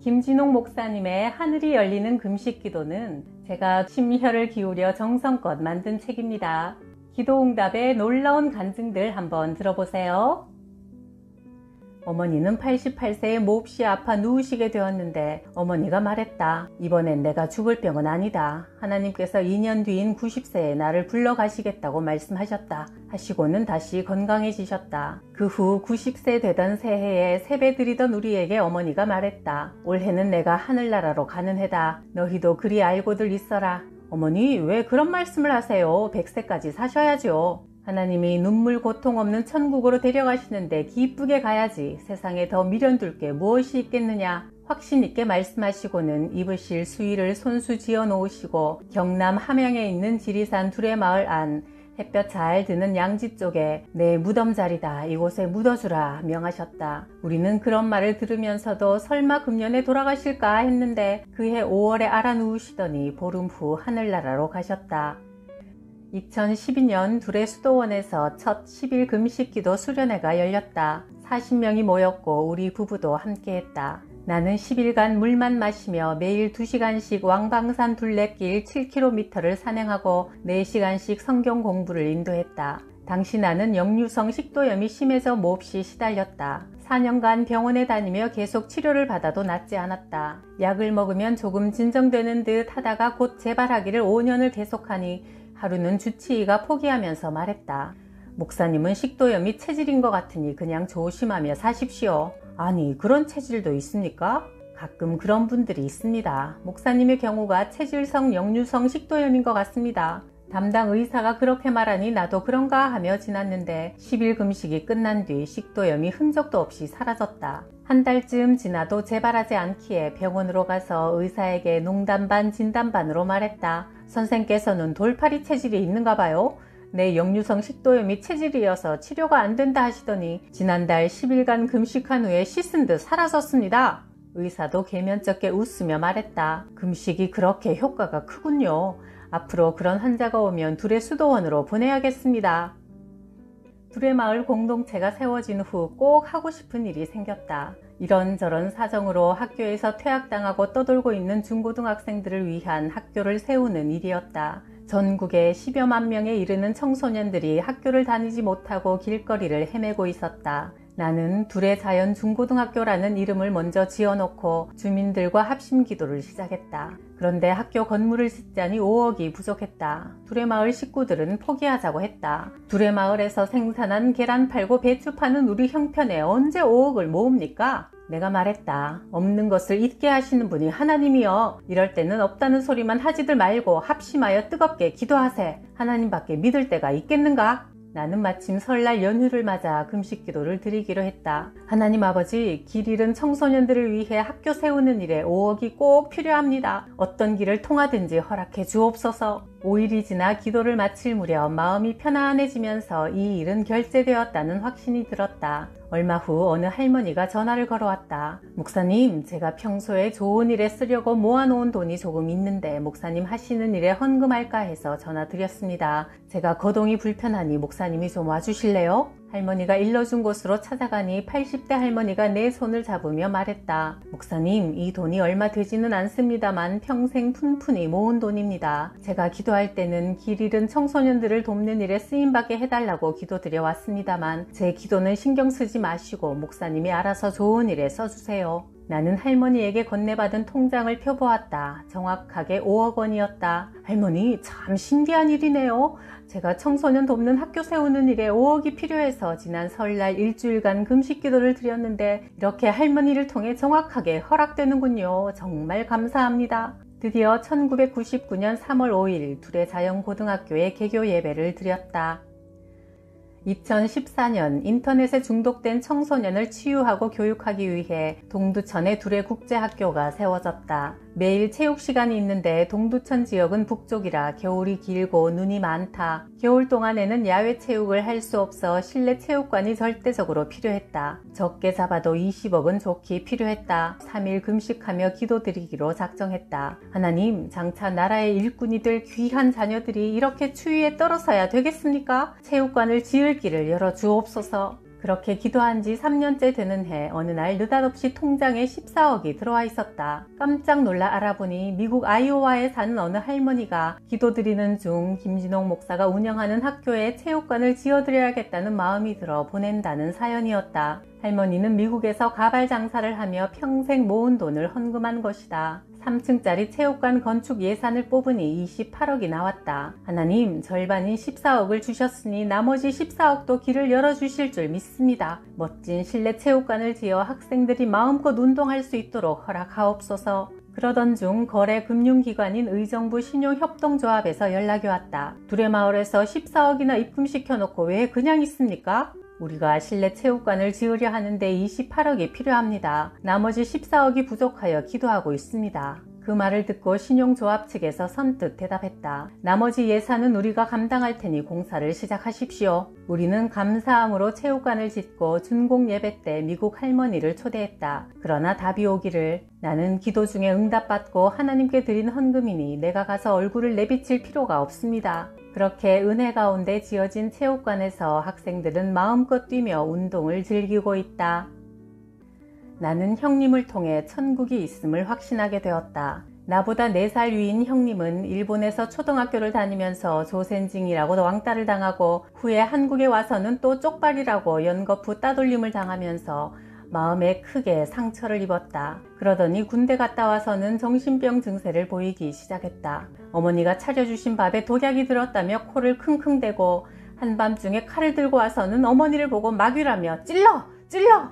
김진옥 목사님의 하늘이 열리는 금식기도는 제가 심혈을 기울여 정성껏 만든 책입니다. 기도응답의 놀라운 간증들 한번 들어보세요. 어머니는 88세에 몹시 아파 누우시게 되었는데 어머니가 말했다. 이번엔 내가 죽을 병은 아니다. 하나님께서 2년 뒤인 90세에 나를 불러가시겠다고 말씀하셨다. 하시고는 다시 건강해지셨다. 그 후 90세 되던 새해에 세배드리던 우리에게 어머니가 말했다. 올해는 내가 하늘나라로 가는 해다. 너희도 그리 알고들 있어라. 어머니, 왜 그런 말씀을 하세요? 100세까지 사셔야죠. 하나님이 눈물 고통 없는 천국으로 데려가시는데 기쁘게 가야지 세상에 더 미련둘 게 무엇이 있겠느냐. 확신 있게 말씀하시고는 입으실 수의를 손수 지어 놓으시고 경남 함양에 있는 지리산 두레마을 안 햇볕 잘 드는 양지 쪽에 내 무덤 자리다. 이곳에 묻어주라 명하셨다. 우리는 그런 말을 들으면서도 설마 금년에 돌아가실까 했는데 그해 5월에 알아누우시더니 보름 후 하늘나라로 가셨다. 2012년 두레 수도원에서 첫 10일 금식기도 수련회가 열렸다. 40명이 모였고 우리 부부도 함께했다. 나는 10일간 물만 마시며 매일 2시간씩 왕방산 둘레길 7km를 산행하고 4시간씩 성경 공부를 인도했다. 당시 나는 역류성 식도염이 심해서 몹시 시달렸다. 4년간 병원에 다니며 계속 치료를 받아도 낫지 않았다. 약을 먹으면 조금 진정되는 듯 하다가 곧 재발하기를 5년을 계속하니 하루는 주치의가 포기하면서 말했다. 목사님은 식도염이 체질인 것 같으니 그냥 조심하며 사십시오. 아니, 그런 체질도 있습니까? 가끔 그런 분들이 있습니다. 목사님의 경우가 체질성 역류성 식도염인 것 같습니다. 담당 의사가 그렇게 말하니 나도 그런가 하며 지났는데 10일 금식이 끝난 뒤 식도염이 흔적도 없이 사라졌다. 한 달쯤 지나도 재발하지 않기에 병원으로 가서 의사에게 농담 반 진담 반으로 말했다. 선생께서는 돌팔이 체질이 있는가 봐요. 내 역류성 식도염이 체질이어서 치료가 안 된다 하시더니 지난달 10일간 금식한 후에 씻은 듯 사라졌습니다. 의사도 계면쩍게 웃으며 말했다. 금식이 그렇게 효과가 크군요. 앞으로 그런 환자가 오면 두레 수도원으로 보내야겠습니다. 두레마을 공동체가 세워진 후 꼭 하고 싶은 일이 생겼다. 이런저런 사정으로 학교에서 퇴학당하고 떠돌고 있는 중고등학생들을 위한 학교를 세우는 일이었다. 전국에 10여만 명에 이르는 청소년들이 학교를 다니지 못하고 길거리를 헤매고 있었다. 나는 두레 자연 중고등학교라는 이름을 먼저 지어놓고 주민들과 합심 기도를 시작했다. 그런데 학교 건물을 짓자니 5억이 부족했다. 두레마을 식구들은 포기하자고 했다. 두레마을에서 생산한 계란 팔고 배추 파는 우리 형편에 언제 5억을 모읍니까? 내가 말했다. 없는 것을 있게 하시는 분이 하나님이여. 이럴 때는 없다는 소리만 하지들 말고 합심하여 뜨겁게 기도하세. 하나님밖에 믿을 때가 있겠는가? 나는 마침 설날 연휴를 맞아 금식기도를 드리기로 했다. 하나님 아버지, 길 잃은 청소년들을 위해 학교 세우는 일에 5억이 꼭 필요합니다. 어떤 길을 통하든지 허락해 주옵소서. 5일이 지나 기도를 마칠 무렵 마음이 편안해지면서 이 일은 결제되었다는 확신이 들었다. 얼마 후 어느 할머니가 전화를 걸어왔다. 목사님, 제가 평소에 좋은 일에 쓰려고 모아놓은 돈이 조금 있는데 목사님 하시는 일에 헌금할까 해서 전화드렸습니다. 제가 거동이 불편하니 목사님이 좀 와주실래요? 할머니가 일러준 곳으로 찾아가니 80대 할머니가 내 손을 잡으며 말했다. 목사님, 이 돈이 얼마 되지는 않습니다만 평생 푼푼히 모은 돈입니다. 제가 기도할 때는 길 잃은 청소년들을 돕는 일에 쓰임받게 해달라고 기도드려 왔습니다만 제 기도는 신경 쓰지 마시고 목사님이 알아서 좋은 일에 써주세요. 나는 할머니에게 건네받은 통장을 펴보았다. 정확하게 5억 원이었다. 할머니, 참 신기한 일이네요. 제가 청소년 돕는 학교 세우는 일에 5억이 필요해서 지난 설날 일주일간 금식기도를 드렸는데 이렇게 할머니를 통해 정확하게 허락되는군요. 정말 감사합니다. 드디어 1999년 3월 5일 두레 자연고등학교에 개교 예배를 드렸다. 2014년 인터넷에 중독된 청소년을 치유하고 교육하기 위해 동두천에 두레 국제학교가 세워졌다. 매일 체육 시간이 있는데 동두천 지역은 북쪽이라 겨울이 길고 눈이 많다. 겨울 동안에는 야외 체육을 할 수 없어 실내 체육관이 절대적으로 필요했다. 적게 잡아도 20억은 좋게 필요했다. 3일 금식하며 기도드리기로 작정했다. 하나님, 장차 나라의 일꾼이 될 귀한 자녀들이 이렇게 추위에 떨어서야 되겠습니까? 체육관을 지을 길을 열어주옵소서. 그렇게 기도한 지 3년째 되는 해 어느 날 느닷없이 통장에 14억이 들어와 있었다. 깜짝 놀라 알아보니 미국 아이오와에 사는 어느 할머니가 기도드리는 중 김진홍 목사가 운영하는 학교에 체육관을 지어드려야겠다는 마음이 들어 보낸다는 사연이었다. 할머니는 미국에서 가발 장사를 하며 평생 모은 돈을 헌금한 것이다. 3층짜리 체육관 건축 예산을 뽑으니 28억이 나왔다. 하나님, 절반인 14억을 주셨으니 나머지 14억도 길을 열어주실 줄 믿습니다. 멋진 실내 체육관을 지어 학생들이 마음껏 운동할 수 있도록 허락하옵소서. 그러던 중 거래 금융기관인 의정부 신용협동조합에서 연락이 왔다. 두레마을에서 14억이나 입금시켜놓고 왜 그냥 있습니까? 우리가 실내 체육관을 지으려 하는데 28억이 필요합니다. 나머지 14억이 부족하여 기도하고 있습니다. 그 말을 듣고 신용조합 측에서 선뜻 대답했다. 나머지 예산은 우리가 감당할 테니 공사를 시작하십시오. 우리는 감사함으로 체육관을 짓고 준공 예배 때 미국 할머니를 초대했다. 그러나 답이 오기를 나는 기도 중에 응답받고 하나님께 드린 헌금이니 내가 가서 얼굴을 내비칠 필요가 없습니다. 그렇게 은혜 가운데 지어진 체육관에서 학생들은 마음껏 뛰며 운동을 즐기고 있다. 나는 형님을 통해 천국이 있음을 확신하게 되었다. 나보다 4살 위인 형님은 일본에서 초등학교를 다니면서 조센징이라고 왕따를 당하고 후에 한국에 와서는 또 쪽발이라고 연거푸 따돌림을 당하면서 마음에 크게 상처를 입었다. 그러더니 군대 갔다 와서는 정신병 증세를 보이기 시작했다. 어머니가 차려주신 밥에 독약이 들었다며 코를 킁킁대고 한밤중에 칼을 들고 와서는 어머니를 보고 막이라며 찔러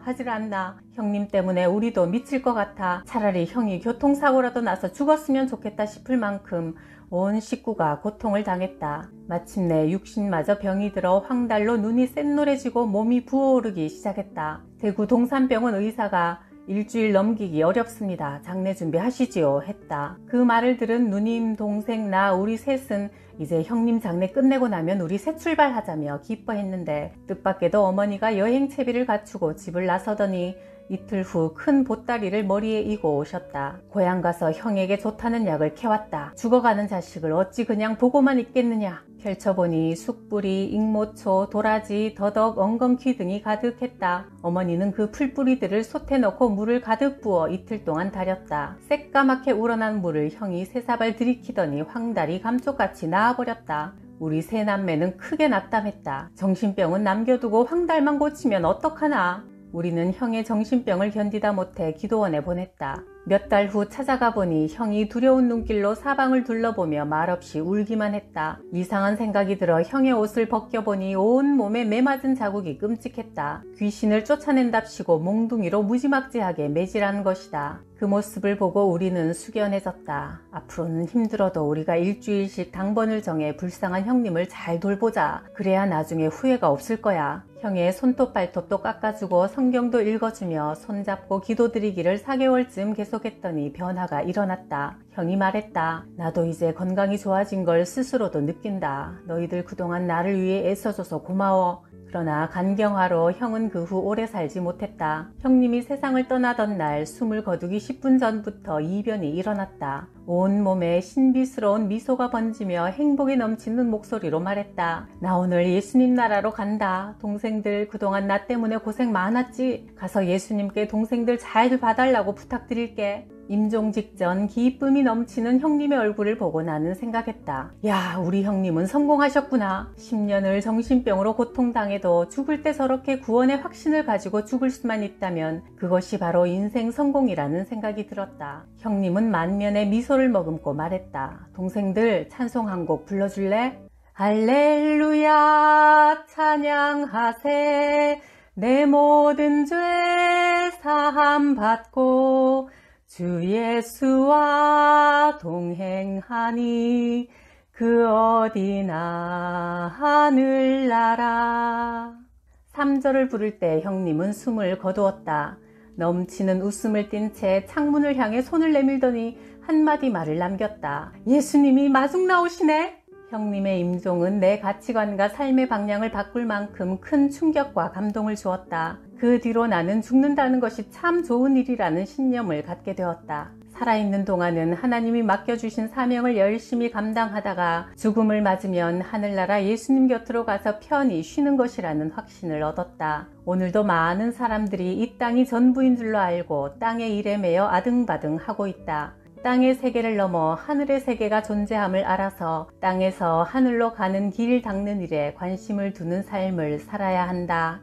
하질 않나. 형님 때문에 우리도 미칠 것 같아. 차라리 형이 교통사고라도 나서 죽었으면 좋겠다 싶을 만큼 온 식구가 고통을 당했다. 마침내 육신마저 병이 들어 황달로 눈이 샛노래지고 몸이 부어오르기 시작했다. 대구 동산병원 의사가 일주일 넘기기 어렵습니다. 장례 준비하시지요 했다. 그 말을 들은 누님, 동생, 나 우리 셋은 이제 형님 장례 끝내고 나면 우리 새 출발하자며 기뻐했는데 뜻밖에도 어머니가 여행 채비를 갖추고 집을 나서더니 이틀 후 큰 보따리를 머리에 이고 오셨다. 고향 가서 형에게 좋다는 약을 캐왔다. 죽어가는 자식을 어찌 그냥 보고만 있겠느냐. 펼쳐보니 쑥뿌리, 익모초, 도라지, 더덕, 엉겅퀴 등이 가득했다. 어머니는 그 풀뿌리들을 솥에 넣고 물을 가득 부어 이틀 동안 달였다. 새까맣게 우러난 물을 형이 새사발 들이키더니 황달이 감쪽같이 나와버렸다. 우리 세 남매는 크게 낙담했다. 정신병은 남겨두고 황달만 고치면 어떡하나. 우리는 형의 정신병을 견디다 못해 기도원에 보냈다. 몇 달 후 찾아가 보니 형이 두려운 눈길로 사방을 둘러보며 말없이 울기만 했다. 이상한 생각이 들어 형의 옷을 벗겨보니 온 몸에 매맞은 자국이 끔찍했다. 귀신을 쫓아낸답시고 몽둥이로 무지막지하게 매질한 것이다. 그 모습을 보고 우리는 숙연해졌다. 앞으로는 힘들어도 우리가 일주일씩 당번을 정해 불쌍한 형님을 잘 돌보자. 그래야 나중에 후회가 없을 거야. 형의 손톱 발톱도 깎아주고 성경도 읽어주며 손잡고 기도드리기를 4개월쯤 계속했더니 변화가 일어났다. 형이 말했다. 나도 이제 건강이 좋아진 걸 스스로도 느낀다. 너희들 그동안 나를 위해 애써줘서 고마워. 그러나 간경화로 형은 그 후 오래 살지 못했다. 형님이 세상을 떠나던 날 숨을 거두기 10분 전부터 이변이 일어났다. 온몸에 신비스러운 미소가 번지며 행복이 넘치는 목소리로 말했다. 나 오늘 예수님 나라로 간다. 동생들 그동안 나 때문에 고생 많았지. 가서 예수님께 동생들 잘 봐달라고 부탁드릴게. 임종 직전 기쁨이 넘치는 형님의 얼굴을 보고 나는 생각했다. 야, 우리 형님은 성공하셨구나. 10년을 정신병으로 고통당해도 죽을 때 저렇게 구원의 확신을 가지고 죽을 수만 있다면 그것이 바로 인생 성공이라는 생각이 들었다. 형님은 만면에 미소를 머금고 말했다. 동생들 찬송 한 곡 불러줄래? 할렐루야 찬양하세 내 모든 죄 사함 받고 주 예수와 동행하니 그 어디나 하늘나라. 3절을 부를 때 형님은 숨을 거두었다. 넘치는 웃음을 띤 채 창문을 향해 손을 내밀더니 한마디 말을 남겼다. 예수님이 마중 나오시네. 형님의 임종은 내 가치관과 삶의 방향을 바꿀 만큼 큰 충격과 감동을 주었다. 그 뒤로 나는 죽는다는 것이 참 좋은 일이라는 신념을 갖게 되었다. 살아있는 동안은 하나님이 맡겨주신 사명을 열심히 감당하다가 죽음을 맞으면 하늘나라 예수님 곁으로 가서 편히 쉬는 것이라는 확신을 얻었다. 오늘도 많은 사람들이 이 땅이 전부인 줄로 알고 땅의 일에 매여 아등바등 하고 있다. 땅의 세계를 넘어 하늘의 세계가 존재함을 알아서 땅에서 하늘로 가는 길 닦는 일에 관심을 두는 삶을 살아야 한다.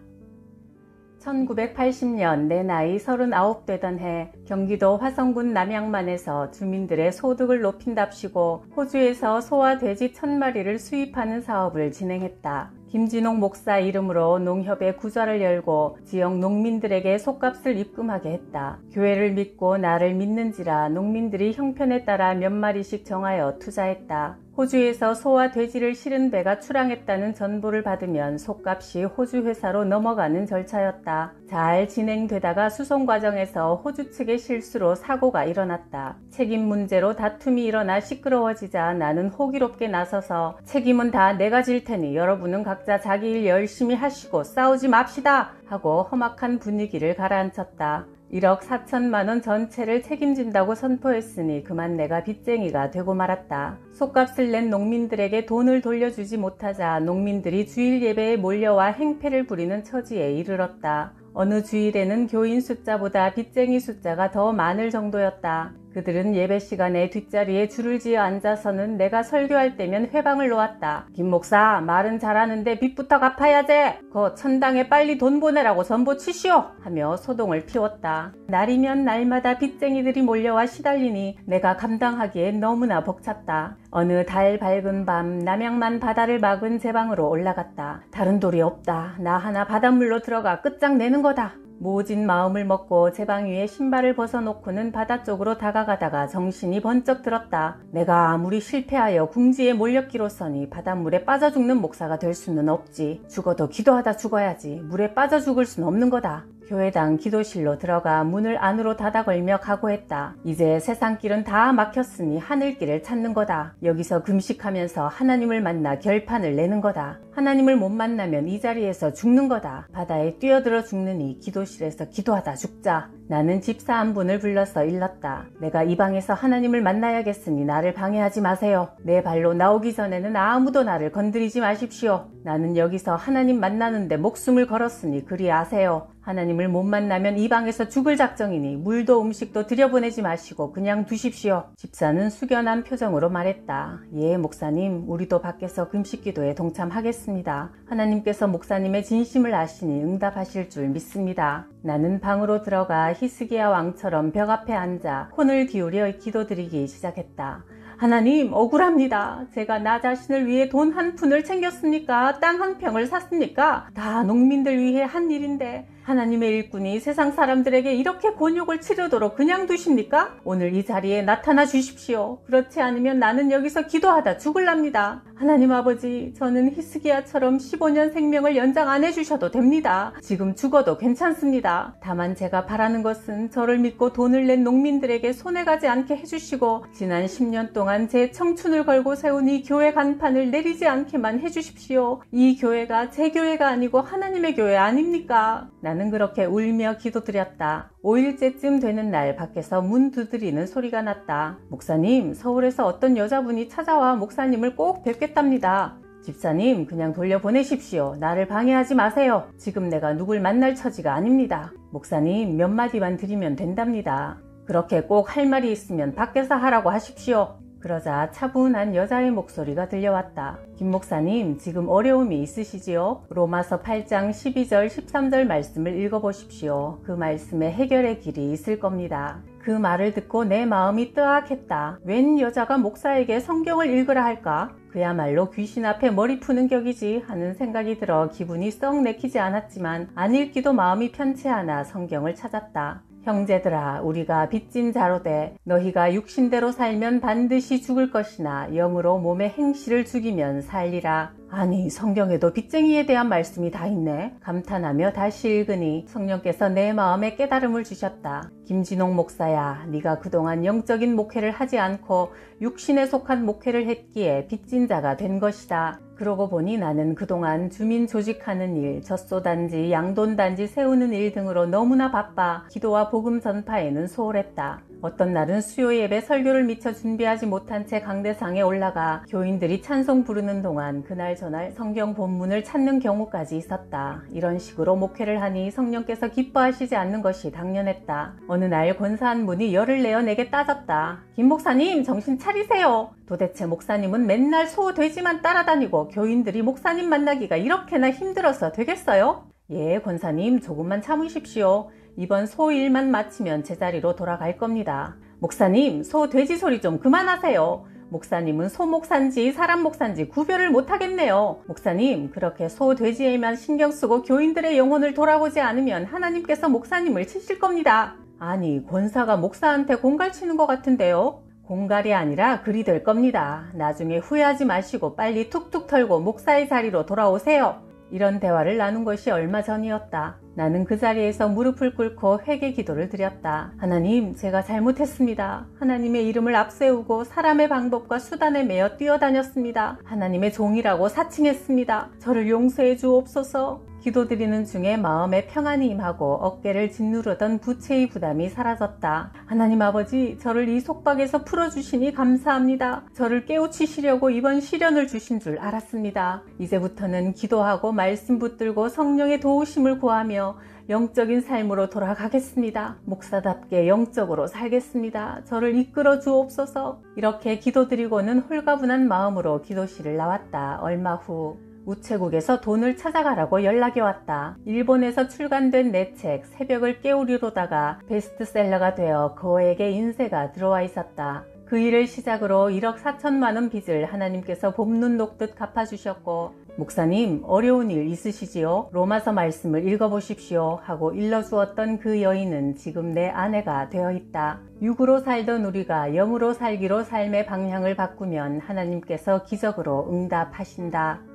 1980년 내 나이 39 되던 해 경기도 화성군 남양만에서 주민들의 소득을 높인답시고 호주에서 소와 돼지 1000마리를 수입하는 사업을 진행했다. 김진옥 목사 이름으로 농협의 구좌를 열고 지역 농민들에게 솥값을 입금하게 했다. 교회를 믿고 나를 믿는지라 농민들이 형편에 따라 몇 마리씩 정하여 투자했다. 호주에서 소와 돼지를 실은 배가 출항했다는 전보를 받으면 솥값이 호주 회사로 넘어가는 절차였다. 잘 진행되다가 수송 과정에서 호주 측의 실수로 사고가 일어났다. 책임 문제로 다툼이 일어나 시끄러워지자 나는 호기롭게 나서서 책임은 다 내가 질 테니 여러분은 각자 자기 일 열심히 하시고 싸우지 맙시다 하고 험악한 분위기를 가라앉혔다. 1억 4천만 원 전체를 책임진다고 선포했으니 그만 내가 빚쟁이가 되고 말았다. 솥값을 낸 농민들에게 돈을 돌려주지 못하자 농민들이 주일 예배에 몰려와 행패를 부리는 처지에 이르렀다. 어느 주일에는 교인 숫자보다 빚쟁이 숫자가 더 많을 정도였다. 그들은 예배 시간에 뒷자리에 줄을 지어 앉아서는 내가 설교할 때면 회방을 놓았다. 김 목사, 말은 잘하는데 빚부터 갚아야지. 그 천당에 빨리 돈 보내라고 전보 치시오. 하며 소동을 피웠다. 날이면 날마다 빚쟁이들이 몰려와 시달리니 내가 감당하기에 너무나 벅찼다. 어느 달 밝은 밤 남양만 바다를 막은 제 방으로 올라갔다. 다른 돌이 없다. 나 하나 바닷물로 들어가 끝장내는 거다. 모진 마음을 먹고 제 방 위에 신발을 벗어놓고는 바다 쪽으로 다가가다가 정신이 번쩍 들었다. 내가 아무리 실패하여 궁지에 몰렸기로서니 바닷물에 빠져 죽는 목사가 될 수는 없지. 죽어도 기도하다 죽어야지. 물에 빠져 죽을 수는 없는 거다. 교회당 기도실로 들어가 문을 안으로 닫아 걸며 각오했다. 이제 세상길은 다 막혔으니 하늘길을 찾는 거다. 여기서 금식하면서 하나님을 만나 결판을 내는 거다. 하나님을 못 만나면 이 자리에서 죽는 거다. 바다에 뛰어들어 죽느니 기도실에서 기도하다 죽자. 나는 집사 한 분을 불러서 일렀다. 내가 이 방에서 하나님을 만나야겠으니 나를 방해하지 마세요. 내 발로 나오기 전에는 아무도 나를 건드리지 마십시오. 나는 여기서 하나님 만나는데 목숨을 걸었으니 그리 아세요. 하나님을 못 만나면 이 방에서 죽을 작정이니 물도 음식도 들여보내지 마시고 그냥 두십시오. 집사는 숙연한 표정으로 말했다. 예, 목사님, 우리도 밖에서 금식기도에 동참하겠습니다. 하나님께서 목사님의 진심을 아시니 응답하실 줄 믿습니다. 나는 방으로 들어가 히스기야 왕처럼 벽 앞에 앉아 혼을 기울여 기도드리기 시작했다. 하나님, 억울합니다. 제가 나 자신을 위해 돈 한 푼을 챙겼습니까? 땅 한 평을 샀습니까? 다 농민들 위해 한 일인데 하나님의 일꾼이 세상 사람들에게 이렇게 곤욕을 치르도록 그냥 두십니까? 오늘 이 자리에 나타나 주십시오. 그렇지 않으면 나는 여기서 기도하다 죽을랍니다. 하나님 아버지, 저는 히스기야처럼 15년 생명을 연장 안 해주셔도 됩니다. 지금 죽어도 괜찮습니다. 다만 제가 바라는 것은 저를 믿고 돈을 낸 농민들에게 손해가지 않게 해주시고 지난 10년 동안 제 청춘을 걸고 세운 이 교회 간판을 내리지 않게만 해주십시오. 이 교회가 제 교회가 아니고 하나님의 교회 아닙니까? 나는 그렇게 울며 기도드렸다. 5일째쯤 되는 날 밖에서 문 두드리는 소리가 났다. 목사님, 서울에서 어떤 여자분이 찾아와 목사님을 꼭 뵙겠답니다. 집사님, 그냥 돌려보내십시오. 나를 방해하지 마세요. 지금 내가 누굴 만날 처지가 아닙니다. 목사님, 몇 마디만 드리면 된답니다. 그렇게 꼭 할 말이 있으면 밖에서 하라고 하십시오. 그러자 차분한 여자의 목소리가 들려왔다. 김 목사님, 지금 어려움이 있으시지요? 로마서 8장 12절 13절 말씀을 읽어보십시오. 그 말씀에 해결의 길이 있을 겁니다. 그 말을 듣고 내 마음이 뜨악했다. 웬 여자가 목사에게 성경을 읽으라 할까? 그야말로 귀신 앞에 머리 푸는 격이지 하는 생각이 들어 기분이 썩 내키지 않았지만 안 읽기도 마음이 편치 않아 성경을 찾았다. 형제들아, 우리가 빚진 자로 돼 너희가 육신대로 살면 반드시 죽을 것이나 영으로 몸의 행실을 죽이면 살리라. 아니, 성경에도 빚쟁이에 대한 말씀이 다 있네. 감탄하며 다시 읽으니 성령께서 내 마음에 깨달음을 주셨다. 김진옥 목사야, 네가 그동안 영적인 목회를 하지 않고 육신에 속한 목회를 했기에 빚진 자가 된 것이다. 그러고 보니 나는 그동안 주민 조직하는 일, 젖소단지, 양돈단지 세우는 일 등으로 너무나 바빠 기도와 복음 전파에는 소홀했다. 어떤 날은 수요 예배 설교를 미처 준비하지 못한 채 강대상에 올라가 교인들이 찬송 부르는 동안 그날 저날 성경 본문을 찾는 경우까지 있었다. 이런 식으로 목회를 하니 성령께서 기뻐하시지 않는 것이 당연했다. 어느 날 권사 한 분이 열을 내어 내게 따졌다. 김 목사님, 정신 차리세요. 도대체 목사님은 맨날 소 돼지만 따라다니고 교인들이 목사님 만나기가 이렇게나 힘들어서 되겠어요? 예, 권사님, 조금만 참으십시오. 이번 소 일만 마치면 제자리로 돌아갈 겁니다. 목사님, 소 돼지 소리 좀 그만하세요. 목사님은 소 목사인지 사람 목사인지 구별을 못하겠네요. 목사님, 그렇게 소 돼지에만 신경 쓰고 교인들의 영혼을 돌아보지 않으면 하나님께서 목사님을 치실 겁니다. 아니, 권사가 목사한테 공갈 치는 것 같은데요. 공갈이 아니라 글이 될 겁니다. 나중에 후회하지 마시고 빨리 툭툭 털고 목사의 자리로 돌아오세요. 이런 대화를 나눈 것이 얼마 전이었다. 나는 그 자리에서 무릎을 꿇고 회개 기도를 드렸다. 하나님, 제가 잘못했습니다. 하나님의 이름을 앞세우고 사람의 방법과 수단에 매여 뛰어다녔습니다. 하나님의 종이라고 사칭했습니다. 저를 용서해 주옵소서. 기도드리는 중에 마음에 평안이 임하고 어깨를 짓누르던 부채의 부담이 사라졌다. 하나님 아버지, 저를 이 속박에서 풀어주시니 감사합니다. 저를 깨우치시려고 이번 시련을 주신 줄 알았습니다. 이제부터는 기도하고 말씀 붙들고 성령의 도우심을 구하며 영적인 삶으로 돌아가겠습니다. 목사답게 영적으로 살겠습니다. 저를 이끌어 주옵소서. 이렇게 기도드리고는 홀가분한 마음으로 기도실을 나왔다. 얼마 후 우체국에서 돈을 찾아가라고 연락이 왔다. 일본에서 출간된 내 책 새벽을 깨우리로다가 베스트셀러가 되어 거액의 인쇄가 들어와 있었다. 그 일을 시작으로 1억 4천만 원 빚을 하나님께서 봄눈 녹듯 갚아주셨고, 목사님, 어려운 일 있으시지요? 로마서 말씀을 읽어보십시오 하고 일러주었던 그 여인은 지금 내 아내가 되어 있다. 육으로 살던 우리가 영으로 살기로 삶의 방향을 바꾸면 하나님께서 기적으로 응답하신다.